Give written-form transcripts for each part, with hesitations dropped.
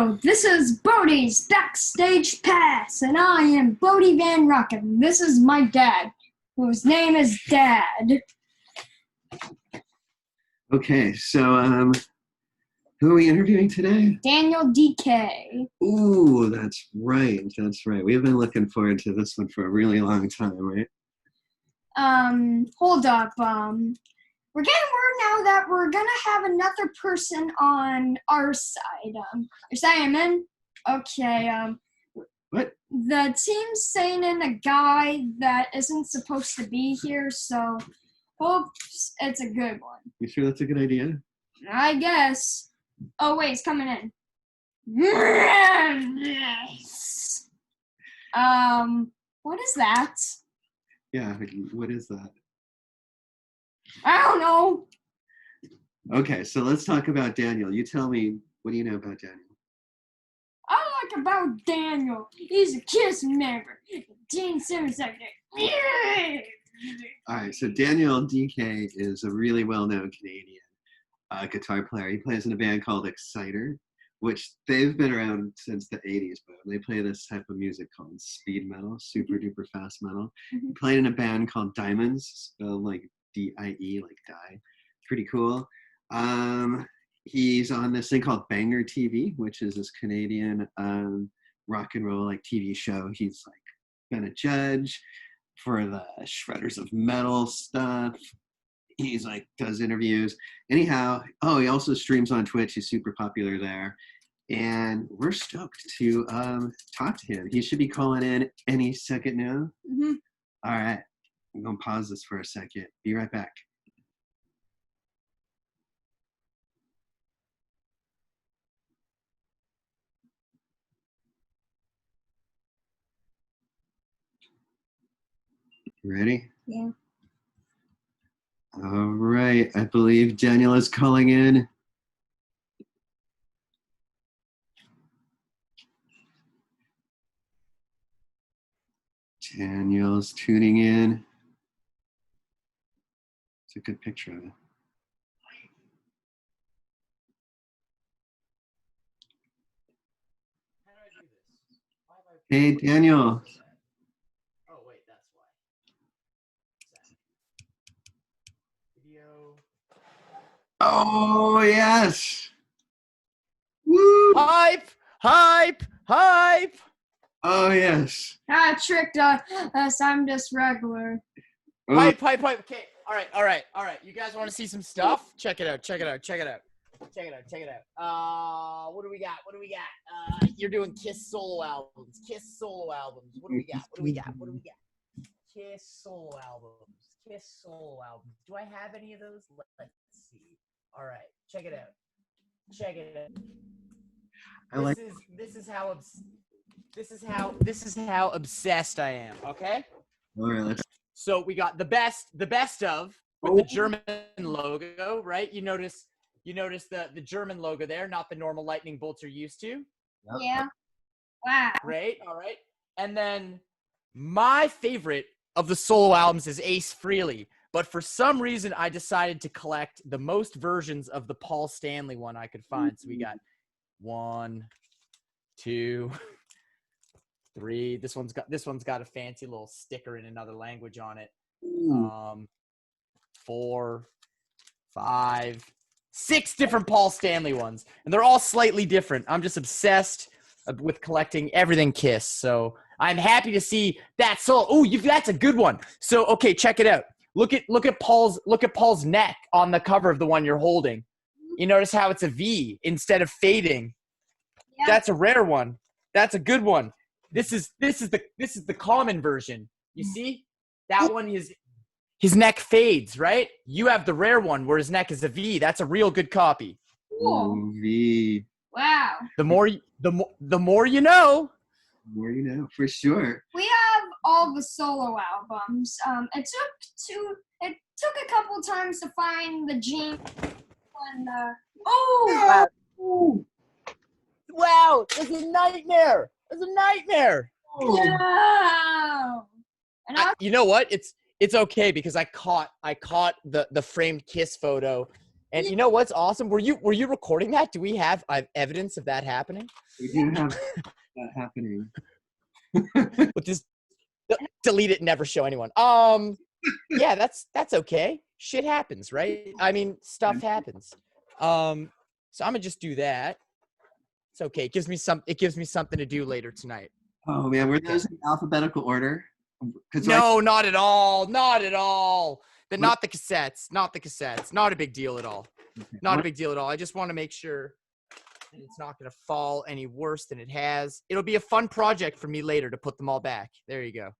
Hello, this is Bodhi's Backstage Pass, and I am Bodhi Van Rocken. This is my dad, whose name is Dad. Okay, so who are we interviewing today? Daniel Dekay. Ooh, that's right. That's right. We've been looking forward to this one for a really long time, right? Hold up. We're getting word now that we're gonna have another person on our side. You're saying in? Okay, What? the team's saying in a guy that isn't supposed to be here, so hope it's a good one. You sure that's a good idea? I guess. Oh, wait, it's coming in. What is that? Yeah, what is that? I don't know. Okay, so let's talk about Daniel. You tell me, what do you know about Daniel? I like about Daniel. He's a KISS member. Gene Simmons like that. All right, so Daniel Dekay is a really well-known Canadian guitar player. He plays in a band called Exciter, which they've been around since the 80s, but they play this type of music called speed metal, super duper fast metal. Mm-hmm. He played in a band called Diemonds, spelled like D-I-E, like die. Pretty cool. He's on this thing called Banger TV, which is this Canadian rock and roll like TV show. He's like been a judge for the Shredders of Metal stuff. He's like does interviews. Anyhow, he also streams on Twitch. He's super popular there. And we're stoked to talk to him. He should be calling in any second now. Mm-hmm. All right. I'm going to pause this for a second. Be right back. Ready? Yeah. All right. I believe Daniel is calling in. Daniel's tuning in. It's a good picture of it. Hey, Daniel. Oh, wait, that's why. Video. Oh, yes. Woo. Hype! Hype! Hype! Oh, yes. I tricked us. I'm just regular. Oh. Hype, hype, hype. Okay, all right. You guys want to see some stuff? Check it out. What do we got? You're doing KISS solo albums. Kiss solo albums. What do we got? KISS solo albums. Do I have any of those? Let's see. All right, check it out. This is how obsessed I am. Okay. All right, let's. So we got the best of with the German logo, right? You notice the German logo there, not the normal lightning bolts you're used to. Yeah. Wow. Great. All right. And then my favorite of the solo albums is Ace Frehley, but for some reason I decided to collect the most versions of the Paul Stanley one I could find. So we got 1, 2, 3. This one's got a fancy little sticker in another language on it. 4, 5, 6 different Paul Stanley ones, and they're all slightly different. I'm just obsessed with collecting everything KISS. So I'm happy to see that solo. Oh, that's a good one. So okay, check it out. Look at Paul's neck on the cover of the one you're holding. You notice how it's a V instead of fading. Yeah. That's a rare one. That's a good one. This is the common version. You see? That one is his neck fades, right? You have the rare one where his neck is a V. That's a real good copy. Cool. V. Wow. The more you know. The more you know, for sure. We have all the solo albums. It took a couple times to find the Gene one. Wow! It's a nightmare. Wow. You know what? It's okay because I caught the framed KISS photo And you know what's awesome? Were you recording that? Do we have evidence of that happening? We do have that happening. With this, delete it and never show anyone. Yeah, that's okay. Shit happens, right? I mean, stuff happens. So I'm gonna just do that. It's okay. It gives me something to do later tonight. Oh man, were those in alphabetical order? No, not at all. Not at all. Not the cassettes. Not the cassettes. Not a big deal at all. Not a big deal at all. I just want to make sure that it's not going to fall any worse than it has. It'll be a fun project for me later to put them all back. There you go.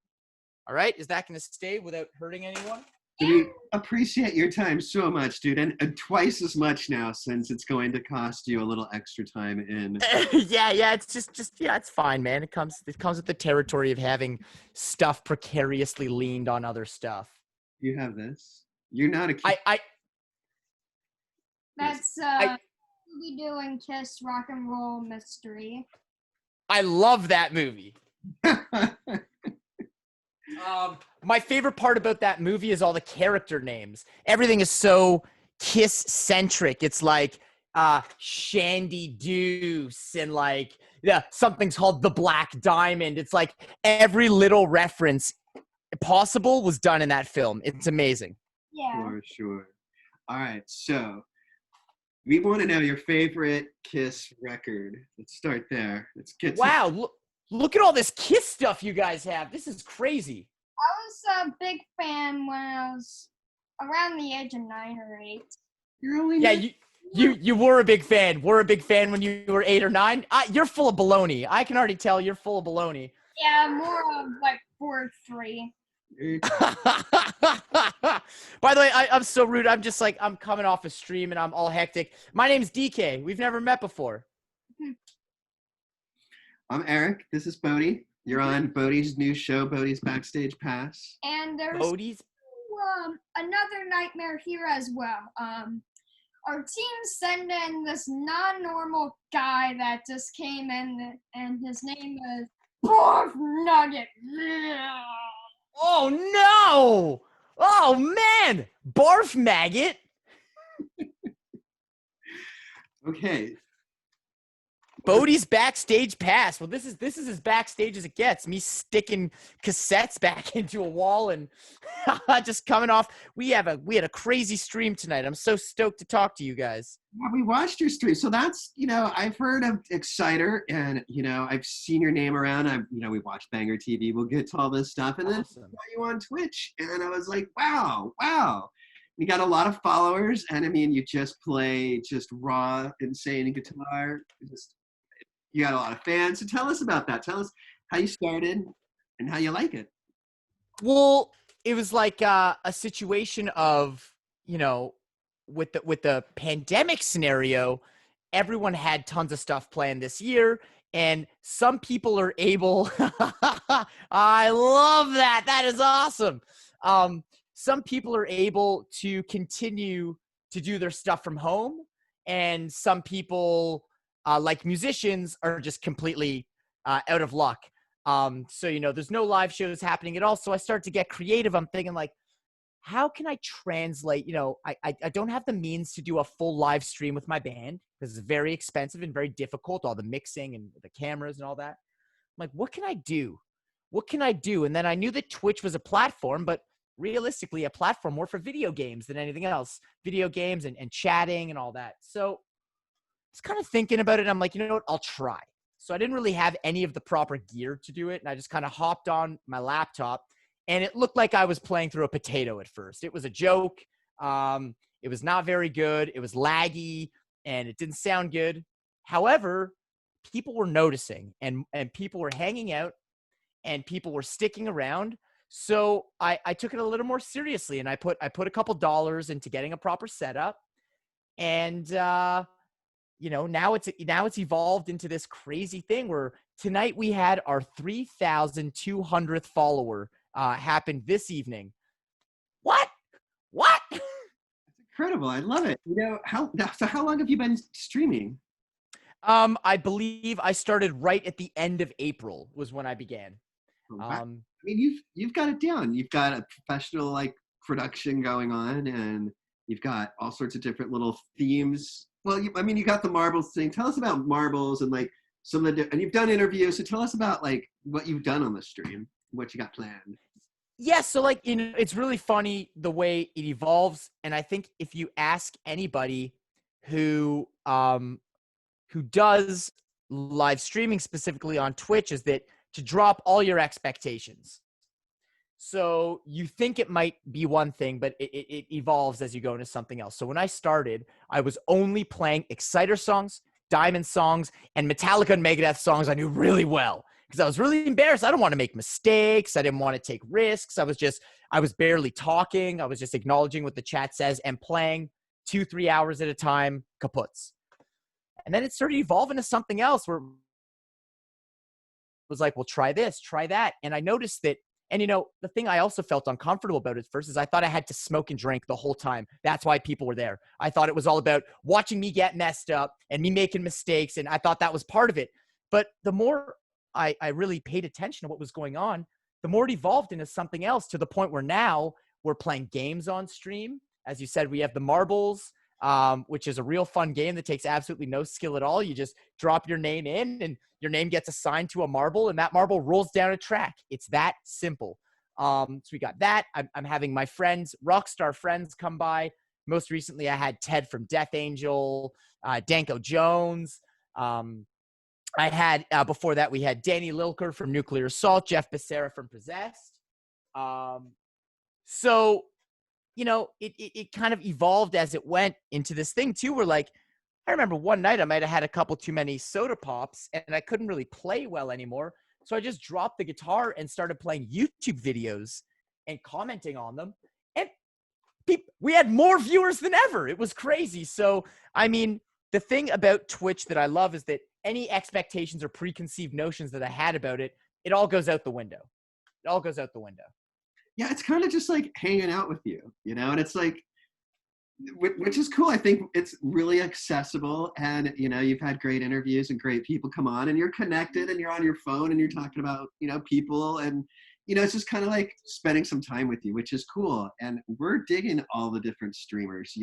All right. Is that going to stay without hurting anyone? We appreciate your time so much, dude, and twice as much now since it's going to cost you a little extra time in. Yeah. It's just it's fine, man. It comes with the territory of having stuff precariously leaned on other stuff. You have this. You're not a kid. That's we'll be doing Kiss Rock and Roll Mystery. I love that movie. My favorite part about that movie is all the character names. Everything is so Kiss-centric. It's like Shandy Deuce and like something's called the Black Diamond. It's like every little reference possible was done in that film. It's amazing. Yeah. For sure. All right, so we want to know your favorite Kiss record. Let's start there. Let's get Wow, look at all this Kiss stuff you guys have. This is crazy. I was a big fan when I was around the age of 9 or 8. You're only You were a big fan. Were a big fan when you were 8 or 9. You're full of baloney. I can already tell you're full of baloney. Yeah, more of like 4 or 3. By the way, I'm so rude. I'm just like, I'm coming off a stream and I'm all hectic. My name's Dekay. We've never met before. I'm Eric. This is Bodhi. You're on Bodhi's new show, Bodhi's Backstage Pass. And there's Bodhi's? another nightmare here as well. Our team sent in this non-normal guy that just came in, and his name is Barf Nugget. Oh, no! Oh, man! Barf Maggot? Okay. Bodhi's Backstage Pass. Well, this is as backstage as it gets. Me sticking cassettes back into a wall and just coming off. We had a crazy stream tonight. I'm so stoked to talk to you guys. Yeah, we watched your stream. So that's, I've heard of Exciter and, I've seen your name around. We watch Banger TV. We'll get to all this stuff. And then I saw you on Twitch. And I was like, wow. You got a lot of followers. And I mean, you just play just raw, insane guitar. You got a lot of fans. So tell us about that. Tell us how you started and how you like it. Well, it was like a situation of, with the pandemic scenario, everyone had tons of stuff planned this year. And some people are able, I love that. That is awesome. Some people are able to continue to do their stuff from home. And some people, like musicians, are just completely out of luck. So, there's no live shows happening at all. So I start to get creative. I'm thinking like, how can I translate? I don't have the means to do a full live stream with my band because it's very expensive and very difficult, all the mixing and the cameras and all that. I'm like, what can I do? What can I do? And then I knew that Twitch was a platform, but realistically a platform more for video games than anything else. Video games and chatting and all that. So I was kind of thinking about it. I'm like, you know what? I'll try. So I didn't really have any of the proper gear to do it. And I just kind of hopped on my laptop and it looked like I was playing through a potato at first. It was a joke. It was not very good. It was laggy and it didn't sound good. However, people were noticing and people were hanging out and people were sticking around. So I took it a little more seriously and I put a couple dollars into getting a proper setup. And, now it's evolved into this crazy thing where tonight we had our 3,200th follower happen this evening. What? That's incredible. I love it. How long have you been streaming? I believe I started right at the end of April was when I began. Oh, wow. I mean, you've got it down. You've got a professional production going on, and You've got all sorts of different little themes. Well, you got the marbles thing. Tell us about marbles and like some of the, and you've done interviews. So tell us about like what you've done on the stream, what you got planned. Yeah, so like, it's really funny the way it evolves. And I think if you ask anybody who does live streaming specifically on Twitch, is that to drop all your expectations. So you think it might be one thing, but it evolves as you go into something else. So when I started, I was only playing Exciter songs, Diamond songs, and Metallica and Megadeth songs I knew really well because I was really embarrassed. I don't want to make mistakes. I didn't want to take risks. I was barely talking. I was just acknowledging what the chat says and playing 2-3 hours at a time, kaputs. And then it started evolving into something else where it was like, well, try this, try that. And I noticed that. And, the thing I also felt uncomfortable about at first is I thought I had to smoke and drink the whole time. That's why people were there. I thought it was all about watching me get messed up and me making mistakes. And I thought that was part of it. But the more I really paid attention to what was going on, the more it evolved into something else to the point where now we're playing games on stream. As you said, we have the marbles, which is a real fun game that takes absolutely no skill at all. You just drop your name in and your name gets assigned to a marble and that marble rolls down a track. It's that simple. So we got that. I'm having my friends, rockstar friends, come by. Most recently, I had Ted from Death Angel, Danko Jones. I had, before that, we had Danny Lilker from Nuclear Assault, Jeff Becerra from Possessed. So, it kind of evolved as it went into this thing too, where like, I remember one night I might have had a couple too many soda pops and I couldn't really play well anymore. So I just dropped the guitar and started playing YouTube videos and commenting on them. And we had more viewers than ever. It was crazy. So, the thing about Twitch that I love is that any expectations or preconceived notions that I had about it, it all goes out the window. It all goes out the window. Yeah, it's kind of just like hanging out with you, and it's like, which is cool. I think it's really accessible, and you've had great interviews and great people come on, and you're connected, and you're on your phone, and you're talking about people, and it's just kind of like spending some time with you, which is cool. And we're digging all the different streamers.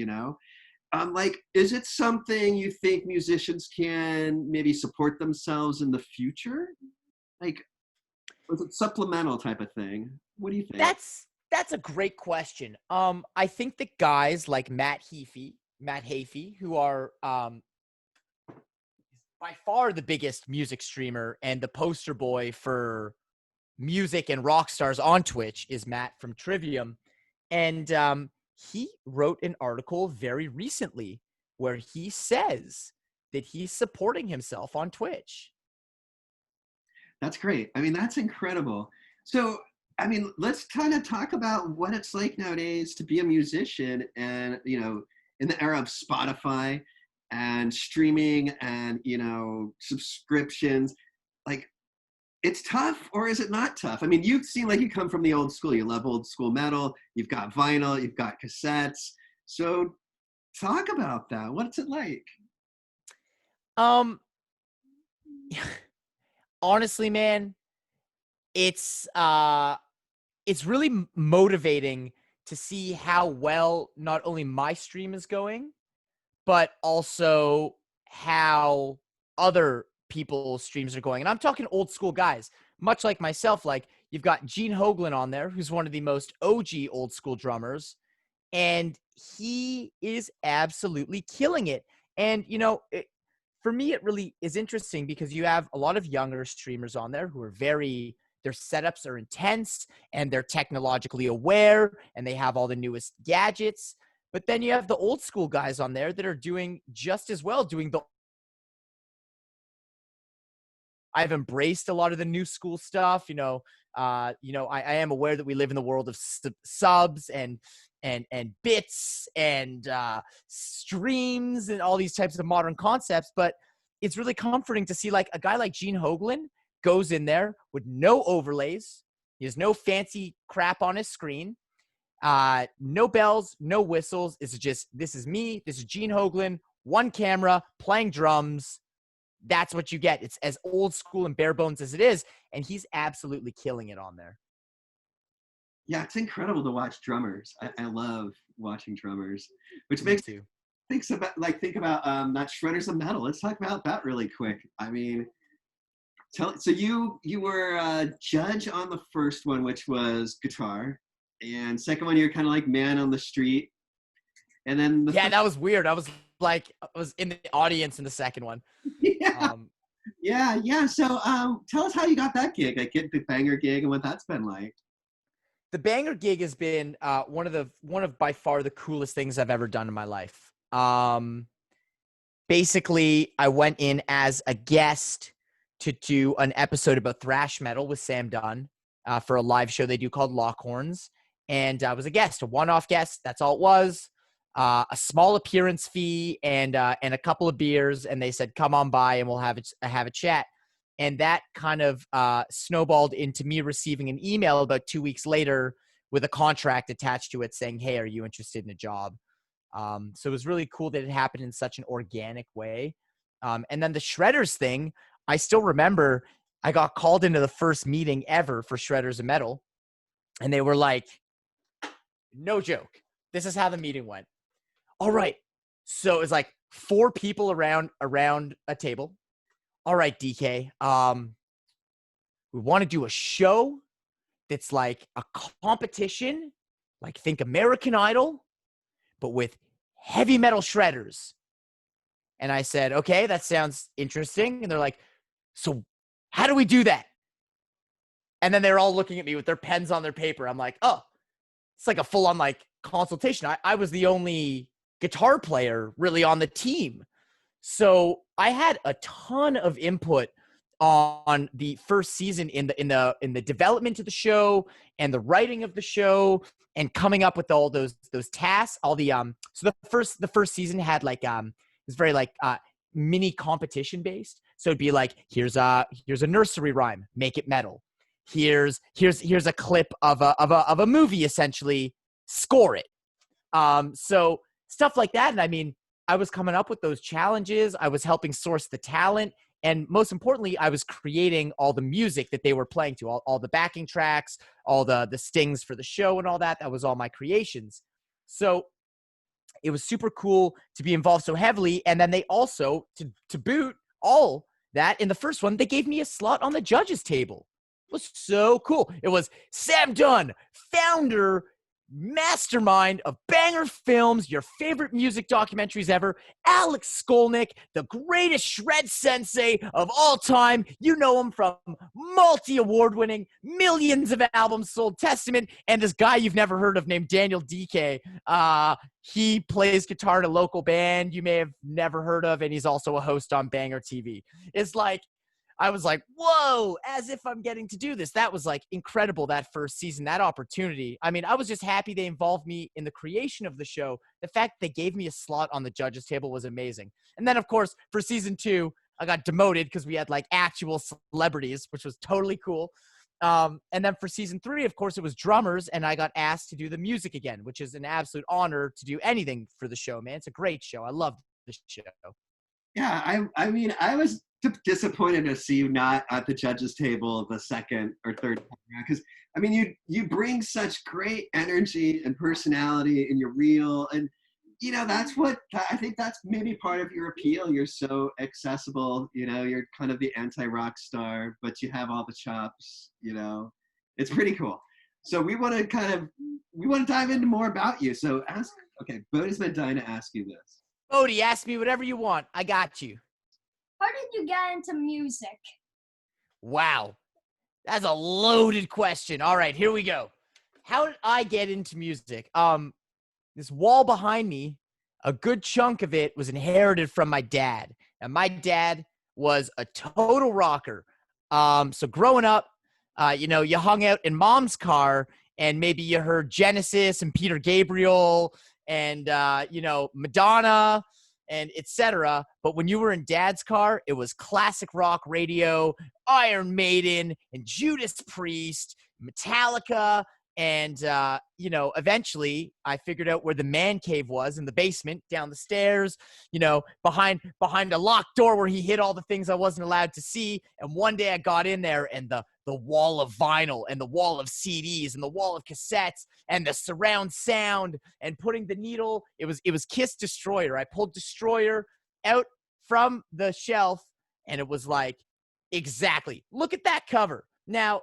Like, is it something you think musicians can maybe support themselves in the future? Like, was it supplemental type of thing? What do you think? That's a great question. I think that guys like Matt Heafy, who are by far the biggest music streamer and the poster boy for music and rock stars on Twitch, is Matt from Trivium. And he wrote an article very recently where he says that he's supporting himself on Twitch. That's great. That's incredible. So, let's kind of talk about what it's like nowadays to be a musician and, in the era of Spotify and streaming and, subscriptions. Like, it's tough, or is it not tough? You seem like you come from the old school. You love old school metal. You've got vinyl. You've got cassettes. So talk about that. What's it like? Honestly, man, it's really motivating to see how well not only my stream is going, but also how other people's streams are going. And I'm talking old school guys, much like myself. Like, you've got Gene Hoglan on there, who's one of the most OG old school drummers, and he is absolutely killing it. And, for me, it really is interesting because you have a lot of younger streamers on there who are their setups are intense and they're technologically aware and they have all the newest gadgets. But then you have the old school guys on there that are doing just as well, I've embraced a lot of the new school stuff. I am aware that we live in the world of subs and bits and streams and all these types of modern concepts. But it's really comforting to see like a guy like Gene Hoglan goes in there with no overlays. He has no fancy crap on his screen. No bells, no whistles. It's just, this is me. This is Gene Hoglan, one camera, playing drums. That's what you get. It's as old school and bare bones as it is. And he's absolutely killing it on there. Yeah, it's incredible to watch drummers. I love watching drummers, which Me makes too. think about not shredders of metal. Let's talk about that really quick. I mean, so you were a judge on the first one, which was guitar, and second one you're kind of like man on the street, and then the Yeah, that was weird. I was in the audience in the second one. yeah. Yeah. So, tell us how you got that gig, like get the banger gig, and what that's been like. The banger gig has been one of by far the coolest things I've ever done in my life. Basically, I went in as a guest to do an episode about thrash metal with Sam Dunn for a live show they do called Lockhorns, and I was a guest, a one-off guest. That's all it was. A small appearance fee and a couple of beers, and they said, "Come on by, and we'll have a chat." And that kind of snowballed into me receiving an email about 2 weeks later with a contract attached to it saying, "Hey, are you interested in a job?" So it was really cool that it happened in such an organic way. And then the Shredders thing, I still remember I got called into the first meeting ever for Shredders of Metal, and they were like, no joke, this is how the meeting went. All right. So it's like 4 people around a table. All right, DK. We want to do a show that's like a competition, like think American Idol, but with heavy metal shredders. And I said, okay, that sounds interesting. And they're like, so how do we do that? And then they're all looking at me with their pens on their paper. I'm like, oh, it's like a full-on like consultation. I was the only guitar player really on the team. So I had a ton of input on the first season in the development of the show and the writing of the show and coming up with all those tasks, all the so the first season had like it was very like mini competition based. So it'd be like, here's a nursery rhyme, make it metal. Here's a clip of a movie, essentially, score it. So stuff like that. And I mean, I was coming up with those challenges. I was helping source the talent. And most importantly, I was creating all the music that they were playing to, all the backing tracks, all the stings for the show and all that. That was all my creations. So it was super cool to be involved so heavily. And then they also, to boot all that, in the first one, they gave me a slot on the judges table. It was so cool. It was Sam Dunn, founder, mastermind of Banger Films, your favorite music documentaries ever, Alex Skolnick, the greatest shred sensei of all time. You know him from multi-award winning, millions of albums sold Testament, and this guy you've never heard of named Daniel Dekay. He plays guitar in a local band you may have never heard of, and he's also a host on Banger TV. It's like, I was like, whoa, as if I'm getting to do this. That was like incredible, that first season, that opportunity. I mean, I was just happy they involved me in the creation of the show. The fact they gave me a slot on the judges table was amazing. And then, of course, for season 2, I got demoted because we had like actual celebrities, which was totally cool. And then for season 3, of course, it was drummers, and I got asked to do the music again, which is an absolute honor to do anything for the show, man. It's a great show. I love the show. Yeah, I mean, I was disappointed to see you not at the judges table the second or third time around, because I mean, you bring such great energy and personality, and you're real, and you know that's what I think that's maybe part of your appeal. You're so accessible, you know, you're kind of the anti-rock star, but you have all the chops, you know. It's pretty cool. So we want to dive into more about you. So Bodhi's been dying to ask you this. Bodhi, ask me whatever you want. I got you. How did you get into music? Wow. That's a loaded question. All right, here we go. How did I get into music? This wall behind me, a good chunk of it was inherited from my dad. And my dad was a total rocker. So growing up, you hung out in mom's car and maybe you heard Genesis and Peter Gabriel and, Madonna and etc. But when you were in dad's car, it was classic rock radio, Iron Maiden and Judas Priest, Metallica, And, you know, eventually I figured out where the man cave was in the basement, down the stairs, you know, behind a locked door where he hid all the things I wasn't allowed to see. And one day I got in there and the wall of vinyl and the wall of CDs and the wall of cassettes and the surround sound and putting the needle. It was Kiss Destroyer. I pulled Destroyer out from the shelf and it was like, exactly. Look at that cover. Now,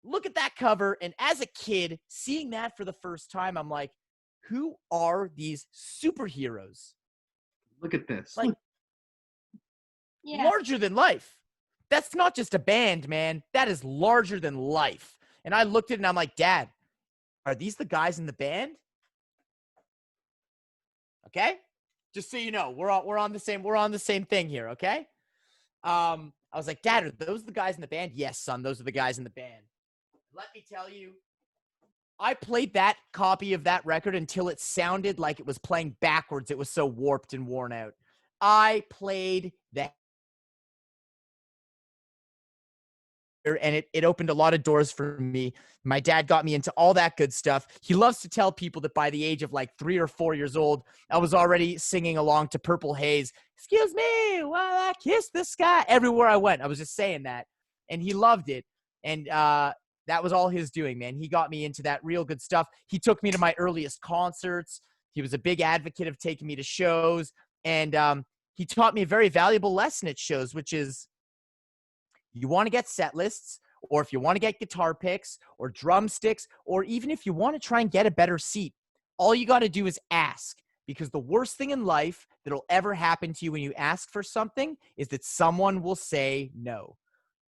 look at that cover, and as a kid, seeing that for the first time, I'm like, who are these superheroes? Look at this. Like, Yeah. larger than life. That's not just a band, man. That is larger than life. And I looked at it, and I'm like, Dad, are these the guys in the band? Okay? Just so you know, we're on the same thing here, okay? I was like, Dad, are those the guys in the band? Yes, son, those are the guys in the band. Let me tell you, I played that copy of that record until it sounded like it was playing backwards. It was so warped and worn out. I played that, and it opened a lot of doors for me. My dad got me into all that good stuff. He loves to tell people that by the age of like 3 or 4 years old, I was already singing along to Purple Haze. Excuse me while I kiss the sky. Everywhere I went, I was just saying that. And he loved it. And, that was all his doing, man. He got me into that real good stuff. He took me to my earliest concerts. He was a big advocate of taking me to shows. And he taught me a very valuable lesson at shows, which is you want to get set lists, or if you want to get guitar picks or drumsticks, or even if you want to try and get a better seat, all you got to do is ask. Because the worst thing in life that'll ever happen to you when you ask for something is that someone will say no.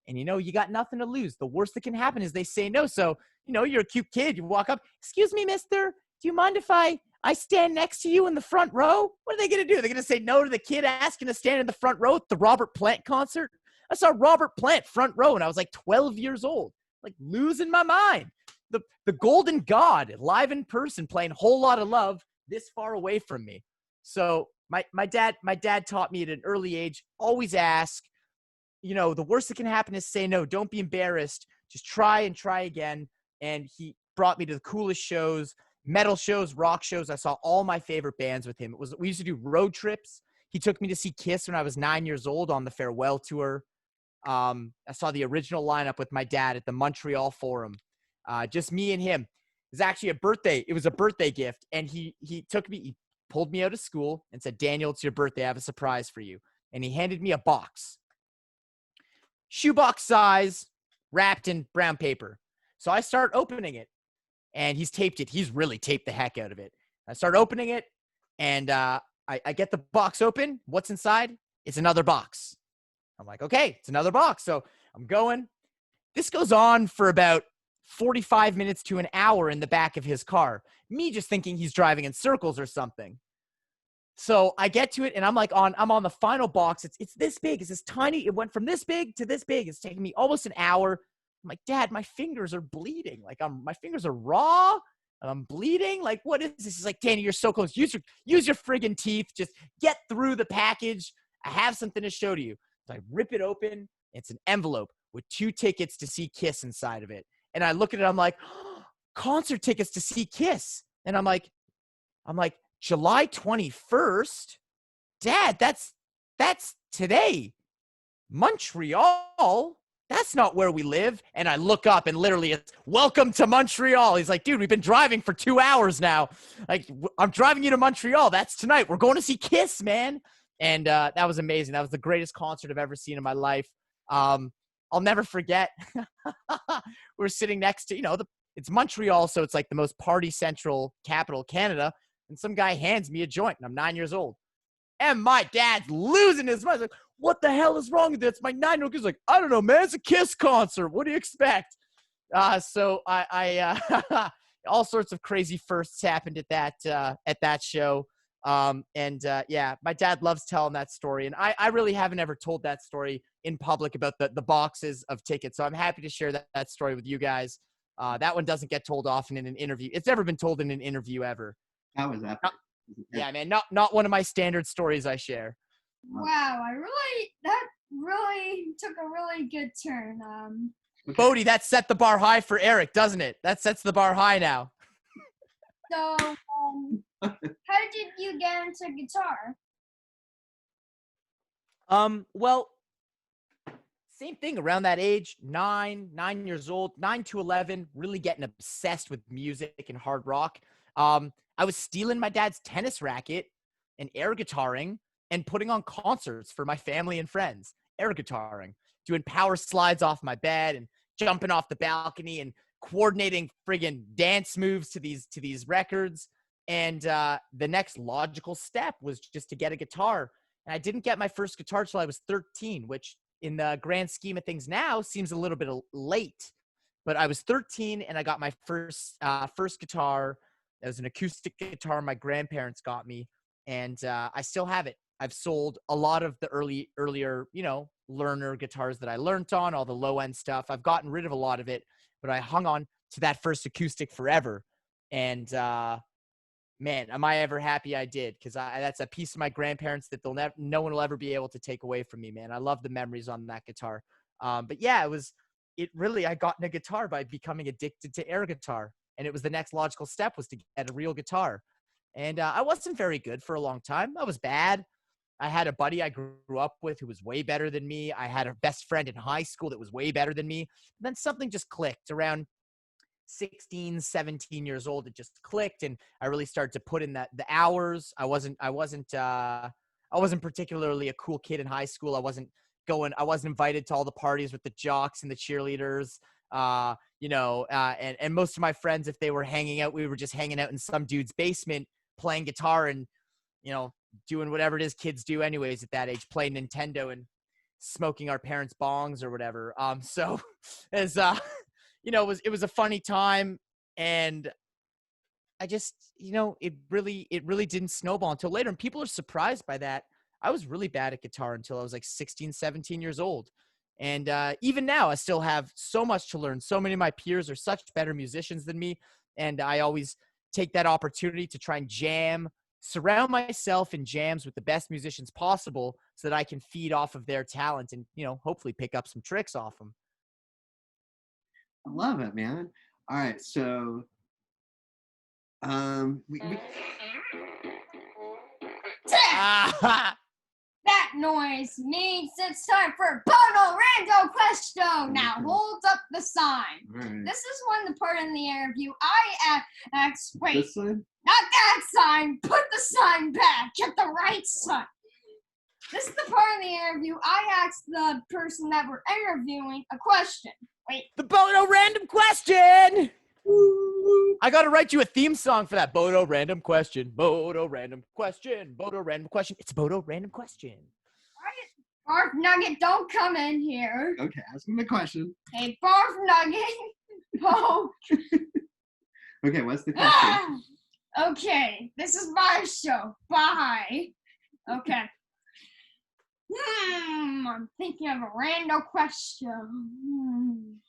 And, you know, you got nothing to lose. The worst that can happen is they say no. So, you know, you're a cute kid. You walk up, excuse me, mister, do you mind if I stand next to you in the front row? What are they going to do? They're going to say no to the kid asking to stand in the front row at the Robert Plant concert? I saw Robert Plant front row and I was like 12 years old, like losing my mind. The Golden God live in person playing Whole Lotta Love this far away from me. So my dad taught me at an early age, always ask. You know, the worst that can happen is say no. Don't be embarrassed. Just try and try again. And he brought me to the coolest shows, metal shows, rock shows. I saw all my favorite bands with him. We used to do road trips. He took me to see Kiss when I was 9 years old on the farewell tour. I saw the original lineup with my dad at the Montreal Forum. Just me and him. It was actually it was a birthday gift. And he pulled me out of school and said, Daniel, it's your birthday. I have a surprise for you. And he handed me a box. Shoebox size, wrapped in brown paper. So I start opening it, and he's taped it. He's really taped the heck out of it. I start opening it, and I get the box open. What's inside? It's another box. I'm like, okay, it's another box. So I'm going. This goes on for about 45 minutes to an hour in the back of his car. Me just thinking he's driving in circles or something. So I get to it, and I'm on the final box. It's this big. It's this tiny. It went from this big to this big. It's taking me almost an hour. I'm like, Dad, my fingers are bleeding. Like my fingers are raw, and I'm bleeding. Like, what is this? He's like, Danny, you're so close. Use your friggin' teeth. Just get through the package. I have something to show to you. So I rip it open. It's an envelope with 2 tickets to see Kiss inside of it. And I look at it. I'm like, oh, concert tickets to see Kiss. And I'm like. July 21st? Dad, that's today. Montreal? That's not where we live. And I look up and literally it's welcome to Montreal. He's like, dude, we've been driving for 2 hours now. Like, I'm driving you to Montreal. That's tonight. We're going to see Kiss, man. And that was amazing. That was the greatest concert I've ever seen in my life. I'll never forget. We're sitting next to, it's Montreal, so it's like the most party central capital of Canada. And some guy hands me a joint, and I'm 9 years old. And my dad's losing his mind. He's like, what the hell is wrong with this? My 9-year-old kid's like, I don't know, man. It's a Kiss concert. What do you expect? So I all sorts of crazy firsts happened at that show. Yeah, my dad loves telling that story. And I really haven't ever told that story in public about the boxes of tickets. So I'm happy to share that story with you guys. That one doesn't get told often in an interview. It's never been told in an interview ever. How was that? Yeah, man, not one of my standard stories I share. Wow, that really took a really good turn. Bodhi, that set the bar high for Eric, doesn't it? That sets the bar high now. So, how did you get into guitar? Well, same thing around that age, 9 years old, 9 to 11, really getting obsessed with music and hard rock. I was stealing my dad's tennis racket and air guitaring and putting on concerts for my family and friends, air guitaring, doing power slides off my bed and jumping off the balcony and coordinating friggin' dance moves to these records. And the next logical step was just to get a guitar. And I didn't get my first guitar till I was 13, which in the grand scheme of things now seems a little bit late. But I was 13 and I got my first guitar. It was an acoustic guitar my grandparents got me. And I still have it. I've sold a lot of the earlier, learner guitars that I learned on, all the low end stuff. I've gotten rid of a lot of it, but I hung on to that first acoustic forever. And man, am I ever happy I did, because that's a piece of my grandparents that no one will ever be able to take away from me, man. I love the memories on that guitar. But yeah, I got in a guitar by becoming addicted to air guitar. And it was the next logical step was to get a real guitar. And I wasn't very good for a long time. I was bad. I had a buddy I grew up with who was way better than me. I had a best friend in high school that was way better than me. And then something just clicked around 16, 17 years old. It just clicked, and I really started to put in the hours. I wasn't particularly a cool kid in high school. I wasn't invited to all the parties with the jocks and the cheerleaders. And most of my friends, if they were hanging out, we were just hanging out in some dude's basement playing guitar and, doing whatever it is kids do anyways at that age, playing Nintendo and smoking our parents' bongs or whatever. So as it was a funny time, and I just, it really didn't snowball until later. And people are surprised by that. I was really bad at guitar until I was like 16, 17 years old. And even now, I still have so much to learn. So many of my peers are such better musicians than me. And I always take that opportunity to try and surround myself in jams with the best musicians possible so that I can feed off of their talent and, hopefully pick up some tricks off them. I love it, man. All right, so That noise means it's time for Bono Rando Question. Now hold up the sign. Right. This is when the part in the interview I asked, wait, This sign? not that sign. Put the sign back. Get the right sign. This is the part in the interview I asked the person that we're interviewing a question. Wait. The Bono Random Question! I got to write you a theme song for that. Bono Random Question. Bono Random Question. Bono Random Question. It's Bono Random Question. Barf Nugget, don't come in here. Okay, ask him the question. Hey, Barf Nugget. Oh. Okay, what's the question? Okay, this is my show. Bye. Okay. I'm thinking of a random question.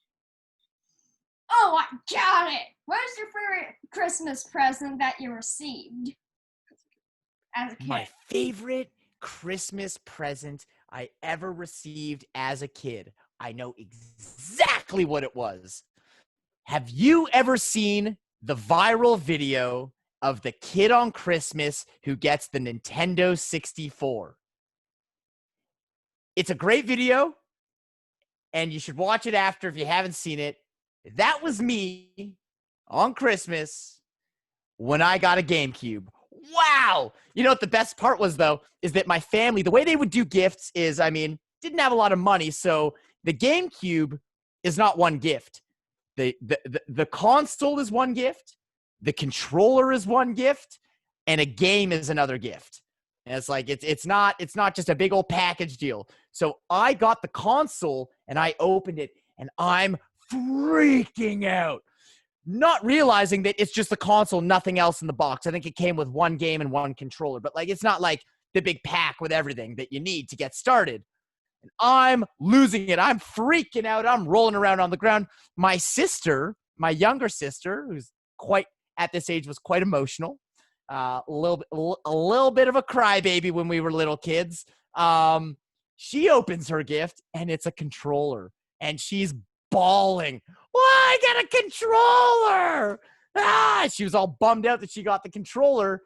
Oh, I got it. What is your favorite Christmas present that you received as a kid? My favorite Christmas present I ever received as a kid. I know exactly what it was. Have you ever seen the viral video of the kid on Christmas who gets the Nintendo 64? It's a great video, and you should watch it after if you haven't seen it. That was me on Christmas when I got a GameCube. Wow. You know what the best part was, though, is that my family, the way they would do gifts is, didn't have a lot of money. So the GameCube is not one gift. The console is one gift. The controller is one gift. And a game is another gift. And it's like, it's not just a big old package deal. So I got the console and I opened it and I'm freaking out. Not realizing that it's just the console, nothing else in the box. I think it came with one game and one controller, but it's not like the big pack with everything that you need to get started. And I'm losing it. I'm freaking out. I'm rolling around on the ground. My sister, my younger sister, who's quite at this age, was quite emotional. A little bit of a crybaby when we were little kids. She opens her gift and it's a controller, and she's bawling. Why, I got a controller. She was all bummed out that she got the controller.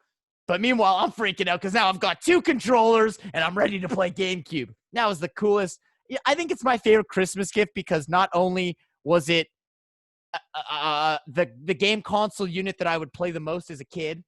But meanwhile, I'm freaking out because now I've got 2 controllers and I'm ready to play GameCube. That was the coolest. Yeah, I think it's my favorite Christmas gift because not only was it the game console unit that I would play the most as a kid,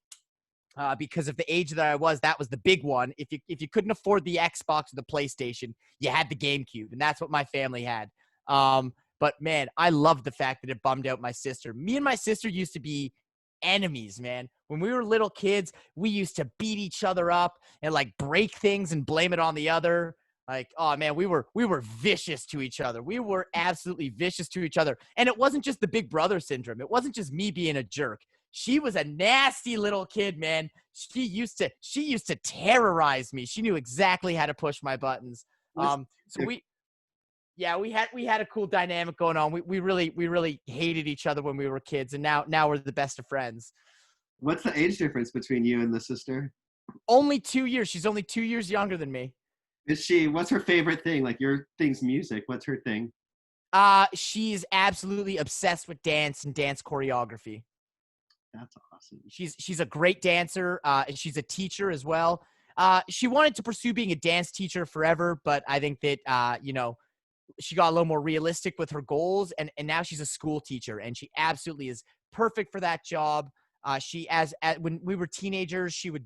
because of the age that I was, that was the big one. If you couldn't afford the Xbox or the PlayStation, you had the GameCube, and that's what my family had. But man, I loved the fact that it bummed out my sister. Me and my sister used to be enemies, man. When we were little kids, we used to beat each other up and like break things and blame it on the other. Like, oh man, we were vicious to each other. We were absolutely vicious to each other. And it wasn't just the big brother syndrome. It wasn't just me being a jerk. She was a nasty little kid, man. She used to terrorize me. She knew exactly how to push my buttons. So we had a cool dynamic going on. We really hated each other when we were kids, and now we're the best of friends. What's the age difference between you and the sister? Only 2 years. She's only 2 years younger than me. What's her favorite thing? Like your thing's music. What's her thing? She's absolutely obsessed with dance and dance choreography. That's awesome. She's a great dancer. And she's a teacher as well. She wanted to pursue being a dance teacher forever, but I think that, she got a little more realistic with her goals, and now she's a school teacher, and she absolutely is perfect for that job. When we were teenagers, she would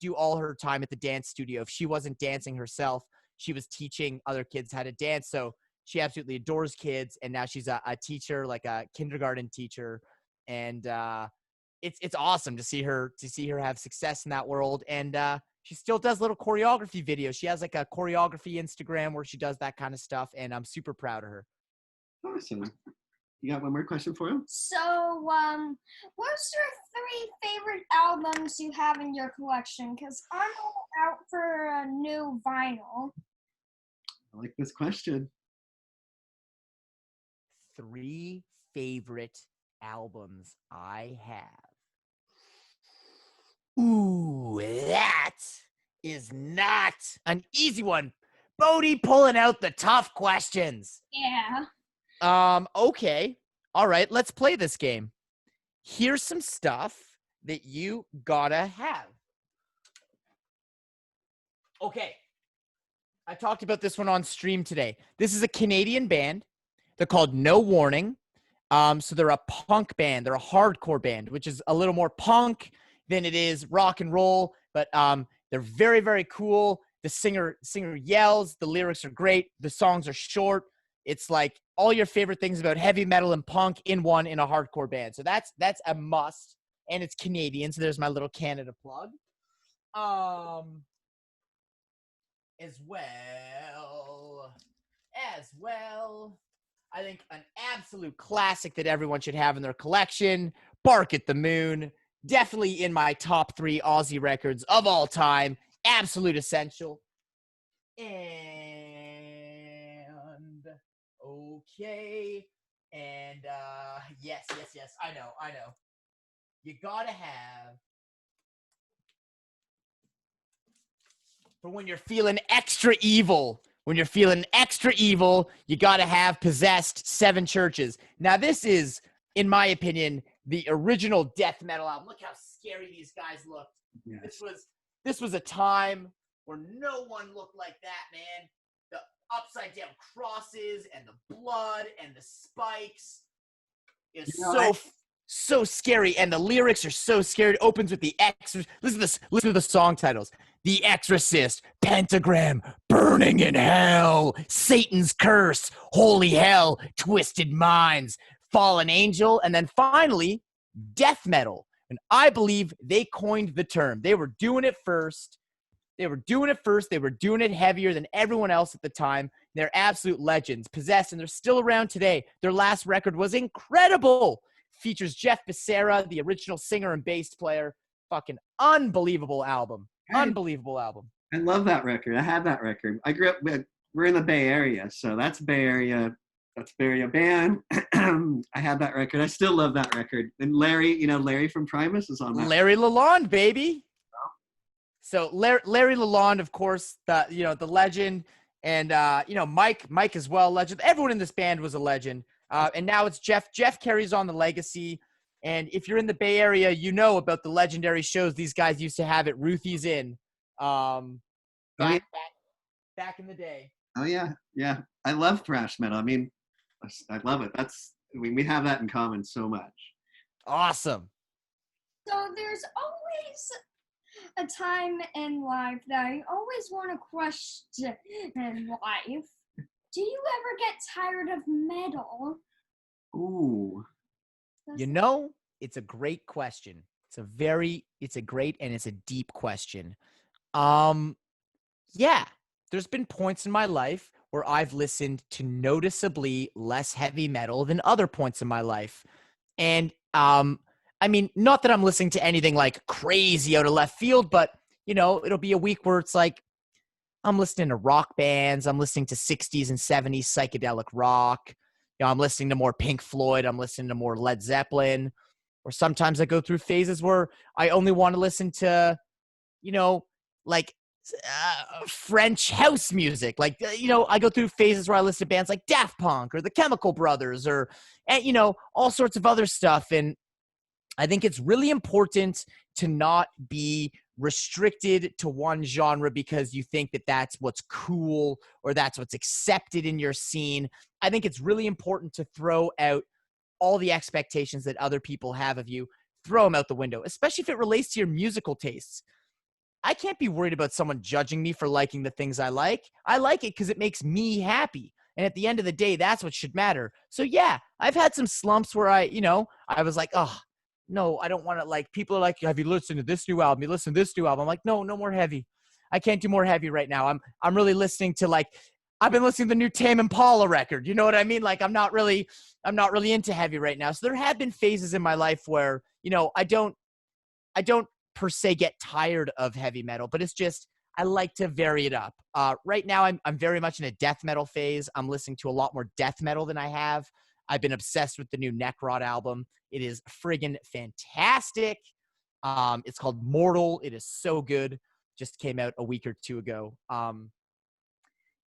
do all her time at the dance studio. If she wasn't dancing herself, she was teaching other kids how to dance. So she absolutely adores kids, and now she's a teacher, like a kindergarten teacher, and it's awesome to see her have success in that world. And she still does little choreography videos. She has like a choreography Instagram where she does that kind of stuff, and I'm super proud of her. Awesome. You got one more question for him? So, what's your 3 favorite albums you have in your collection? Because I'm all out for a new vinyl. I like this question. 3 favorite albums I have. Ooh, that is not an easy one. Bodhi pulling out the tough questions. Yeah. Okay. All right, let's play this game. Here's some stuff that you gotta have. Okay. I talked about this one on stream today. This is a Canadian band. They're called No Warning. So they're a punk band. They're a hardcore band, which is a little more punk than it is rock and roll, but they're very, very cool. The singer yells. The lyrics are great. The songs are short. It's like all your favorite things about heavy metal and punk in one in a hardcore band. So that's a must, and it's Canadian. So there's my little Canada plug. As well, I think an absolute classic that everyone should have in their collection, Bark at the Moon. Definitely in my top 3 Aussie records of all time. Absolute essential. And okay. And yes. I know. You gotta have, for when you're feeling extra evil. When you're feeling extra evil, you got to have Possessed, 7 Churches. Now, this is, in my opinion, the original death metal album. Look how scary these guys looked. Yes. This was a time where no one looked like that, man. The upside down crosses and the blood and the spikes is so scary, and the lyrics are so scary. It opens with the Exorcist. Listen to the song titles. The Exorcist, Pentagram, Burning in Hell, Satan's Curse, Holy Hell, Twisted Minds, Fallen Angel, and then finally, death metal. And I believe they coined the term. They were doing it first. They were doing it heavier than everyone else at the time. They're absolute legends. Possessed, and they're still around today. Their last record was incredible. Features Jeff Becerra, the original singer and bass player. Fucking unbelievable album. Unbelievable album. I love that record. I had that record. I grew up we're in the Bay Area, so that's Bay Area band. I had that record. I still love that record. And Larry from Primus is on that. Larry Lalonde, baby. So Larry Lalonde, of course, the legend, and Mike as well, legend. Everyone in this band was a legend. And now it's Jeff. Jeff carries on the legacy. And if you're in the Bay Area, you know about the legendary shows these guys used to have at Ruthie's Inn back in the day. Oh yeah, yeah. I love thrash metal. I mean, I love it. We have that in common so much. Awesome. So there's always a time in life that I always want to question in life. Do you ever get tired of metal? Ooh. You know, it's a great question. It's a great and it's a deep question. Yeah, there's been points in my life where I've listened to noticeably less heavy metal than other points in my life. And I mean, not that I'm listening to anything like crazy out of left field, but you know, it'll be a week where it's like I'm listening to rock bands, I'm listening to 60s and 70s psychedelic rock. You know, I'm listening to more Pink Floyd, I'm listening to more Led Zeppelin, or sometimes I go through phases where I only want to listen to, you know, like French house music. Like, you know, I go through phases where I listen to bands like Daft Punk or the Chemical Brothers or, you know, all sorts of other stuff. And I think it's really important to not be restricted to one genre because you think that that's what's cool or that's what's accepted in your scene. I think it's really important to throw out all the expectations that other people have of you, throw them out the window, especially if it relates to your musical tastes. I can't be worried about someone judging me for liking the things I like. I like it because it makes me happy. And at the end of the day, that's what should matter. So yeah, I've had some slumps where I was like, oh, no, I don't want to, like, people are like, have you listened to this new album? You listen to this new album. I'm like, no more heavy. I can't do more heavy right now. I'm really listening to, like, I've been listening to the new Tame Impala record. You know what I mean? Like, I'm not really into heavy right now. So there have been phases in my life where, you know, I don't per se get tired of heavy metal, but it's just, I like to vary it up. Right now, I'm very much in a death metal phase. I'm listening to a lot more death metal than I have. I've been obsessed with the new Necrot album. It is friggin' fantastic. It's called Mortal. It is so good. Just came out a week or two ago. I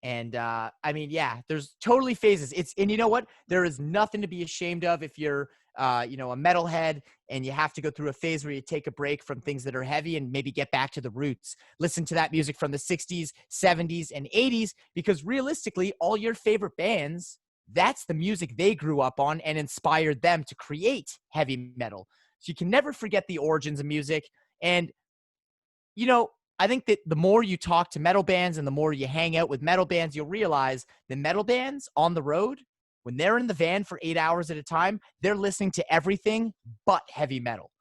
mean, yeah, there's totally phases. And you know what? There is nothing to be ashamed of if you're, you know, a metalhead and you have to go through a phase where you take a break from things that are heavy and maybe get back to the roots. Listen to that music from the 60s, 70s, and 80s, because realistically, all your favorite bands, that's the music they grew up on and inspired them to create heavy metal. So you can never forget the origins of music. And, you know, I think that the more you talk to metal bands and the more you hang out with metal bands, you'll realize the metal bands on the road, when they're in the van for 8 hours at a time, they're listening to everything but heavy metal.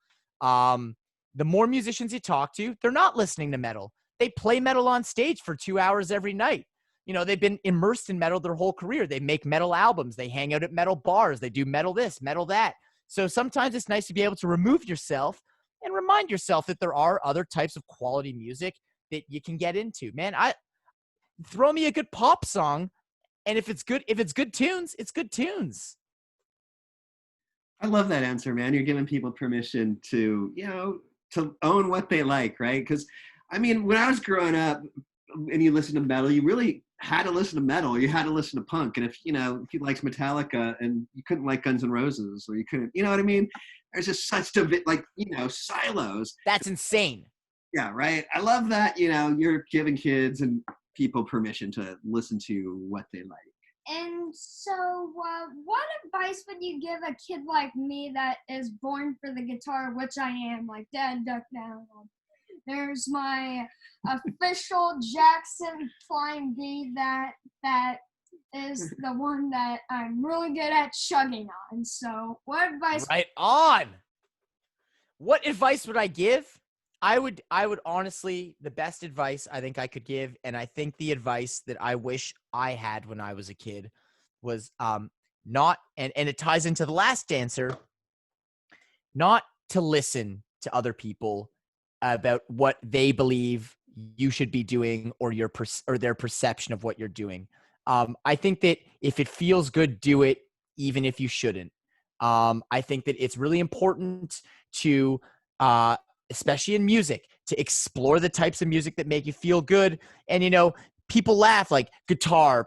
The more musicians you talk to, they're not listening to metal. They play metal on stage for 2 hours every night. You know, they've been immersed in metal their whole career. They make metal albums. They hang out at metal bars. They do metal this, metal that. So sometimes it's nice to be able to remove yourself and remind yourself that there are other types of quality music that you can get into. Man, throw me a good pop song, and if it's good tunes, it's good tunes. I love that answer, man. You're giving people permission to, you know, to own what they like, right? Because, I mean, when I was growing up and you listen to metal, you really had to listen to metal. You had to listen to punk. And if you liked Metallica and you couldn't like Guns N' Roses, or you couldn't, you know what I mean? There's just such silos. That's insane. Yeah, right. I love that, you know, you're giving kids and people permission to listen to what they like. And so, what advice would you give a kid like me that is born for the guitar, which I am, like Dad Duck Down? There's my official Jackson Flying V that is the one that I'm really good at chugging on. So, what advice? Right on. What advice would I give? I would honestly, the best advice I think I could give, and I think the advice that I wish I had when I was a kid was not, and it ties into the last answer, not to listen to other people about what they believe you should be doing or their perception of what you're doing. I think that if it feels good, do it, even if you shouldn't. I think that it's really important to, especially in music, to explore the types of music that make you feel good. And, you know, people laugh like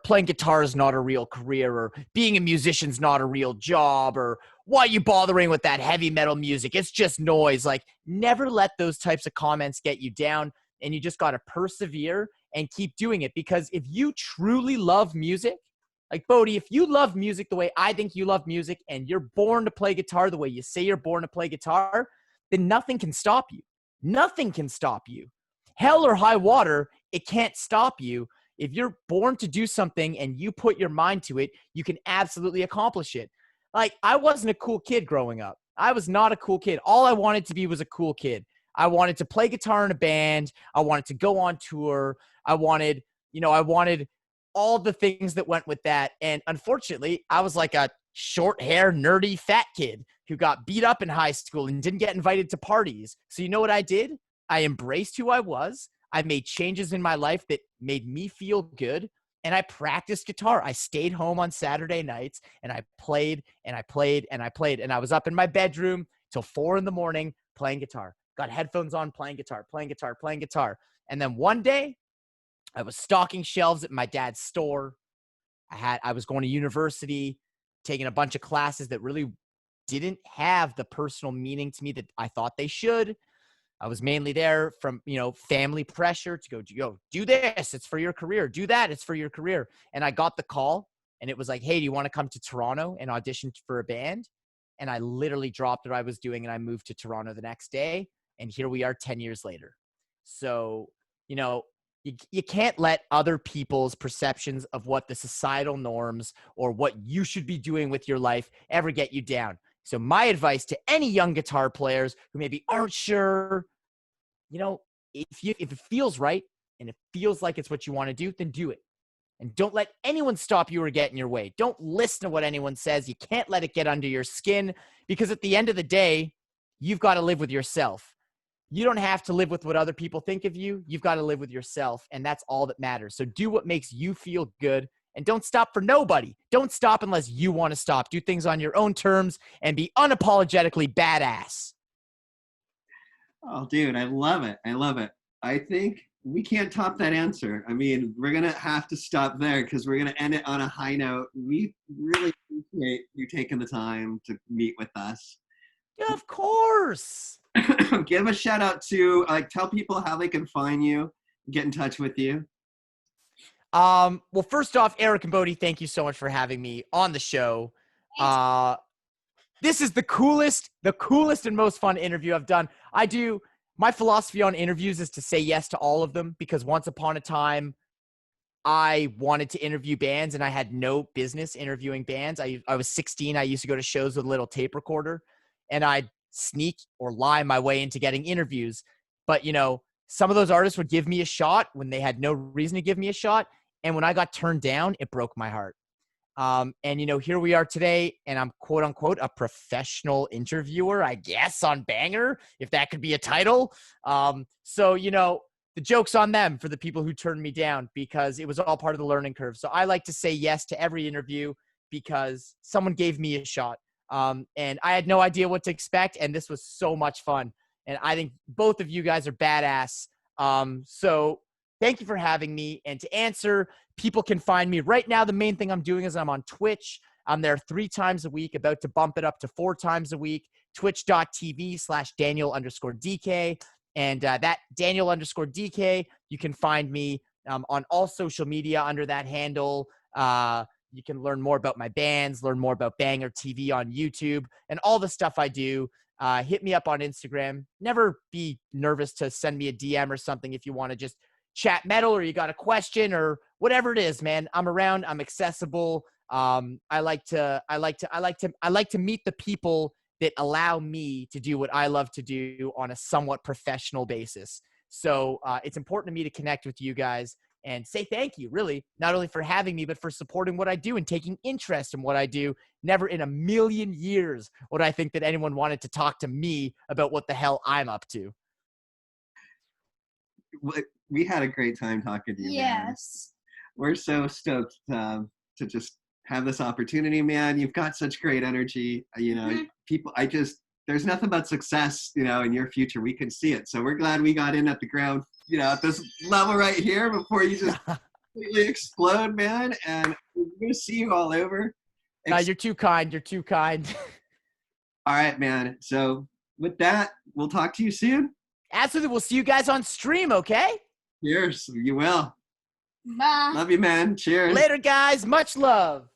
playing guitar is not a real career, or being a musician's not a real job, or why are you bothering with that heavy metal music? It's just noise. Like, never let those types of comments get you down, and you just got to persevere and keep doing it. Because if you truly love music, like Bodhi, if you love music the way I think you love music, and you're born to play guitar the way you say you're born to play guitar, then nothing can stop you. Nothing can stop you. Hell or high water, it can't stop you. If you're born to do something and you put your mind to it, you can absolutely accomplish it. Like, I wasn't a cool kid growing up. I was not a cool kid. All I wanted to be was a cool kid. I wanted to play guitar in a band. I wanted to go on tour. I wanted all the things that went with that. And unfortunately, I was like a short hair, nerdy, fat kid who got beat up in high school and didn't get invited to parties. So you know what I did? I embraced who I was. I made changes in my life that made me feel good. And I practiced guitar. I stayed home on Saturday nights and I played and I played and I played. And I was up in my bedroom till 4 a.m. playing guitar. Got headphones on, playing guitar. And then one day I was stocking shelves at my dad's store. I was going to university, taking a bunch of classes that really didn't have the personal meaning to me that I thought they should. I was mainly there from, family pressure to go, do this, it's for your career. Do that, it's for your career. And I got the call and it was like, hey, do you want to come to Toronto and audition for a band? And I literally dropped what I was doing and I moved to Toronto the next day. And here we are 10 years later. So, you can't let other people's perceptions of what the societal norms or what you should be doing with your life ever get you down. So my advice to any young guitar players who maybe aren't sure, if it feels right and it feels like it's what you want to do, then do it. And don't let anyone stop you or get in your way. Don't listen to what anyone says. You can't let it get under your skin, because at the end of the day, you've got to live with yourself. You don't have to live with what other people think of you. You've got to live with yourself, and that's all that matters. So do what makes you feel good, and don't stop for nobody. Don't stop unless you want to stop. Do things on your own terms and be unapologetically badass. Oh, dude, I love it. I think we can't top that answer. I mean, we're going to have to stop there because we're going to end it on a high note. We really appreciate you taking the time to meet with us. Yeah, of course. Give a shout out to, tell people how they can find you, get in touch with you. Well, first off, Eric and Bodhi, thank you so much for having me on the show. This is the coolest and most fun interview I've done. My philosophy on interviews is to say yes to all of them, because once upon a time, I wanted to interview bands and I had no business interviewing bands. I was 16. I used to go to shows with a little tape recorder and I'd sneak or lie my way into getting interviews. But, some of those artists would give me a shot when they had no reason to give me a shot. And when I got turned down, it broke my heart. And here we are today, and I'm quote unquote a professional interviewer, I guess, on Banger, if that could be a title. So the joke's on them for the people who turned me down, because it was all part of the learning curve. So I like to say yes to every interview because someone gave me a shot. And I had no idea what to expect, and this was so much fun. And I think both of you guys are badass. So thank you for having me. And to answer, people can find me right now. The main thing I'm doing is I'm on Twitch. I'm there 3 times a week, about to bump it up to 4 times a week. Twitch.tv/Daniel_DK. And that Daniel_DK, you can find me on all social media under that handle. You can learn more about my bands, learn more about Banger TV on YouTube, and all the stuff I do. Hit me up on Instagram. Never be nervous to send me a DM or something if you want to just chat metal, or you got a question or whatever it is, man. I'm around. I'm accessible. I like to meet the people that allow me to do what I love to do on a somewhat professional basis. So it's important to me to connect with you guys and say thank you, really, not only for having me, but for supporting what I do and taking interest in what I do. Never in a million years would I think that anyone wanted to talk to me about what the hell I'm up to. We had a great time talking to you. Yes. Man. We're so stoked to just have this opportunity, man. You've got such great energy. People, there's nothing but success, in your future. We can see it. So we're glad we got in at the ground, at this level right here before you just completely explode, man, and we're gonna see you all over. You're too kind. You're too kind. All right, man. So with that, we'll talk to you soon. Absolutely. We'll see you guys on stream, okay? Cheers. You will. Bye. Love you, man. Cheers. Later, guys. Much love.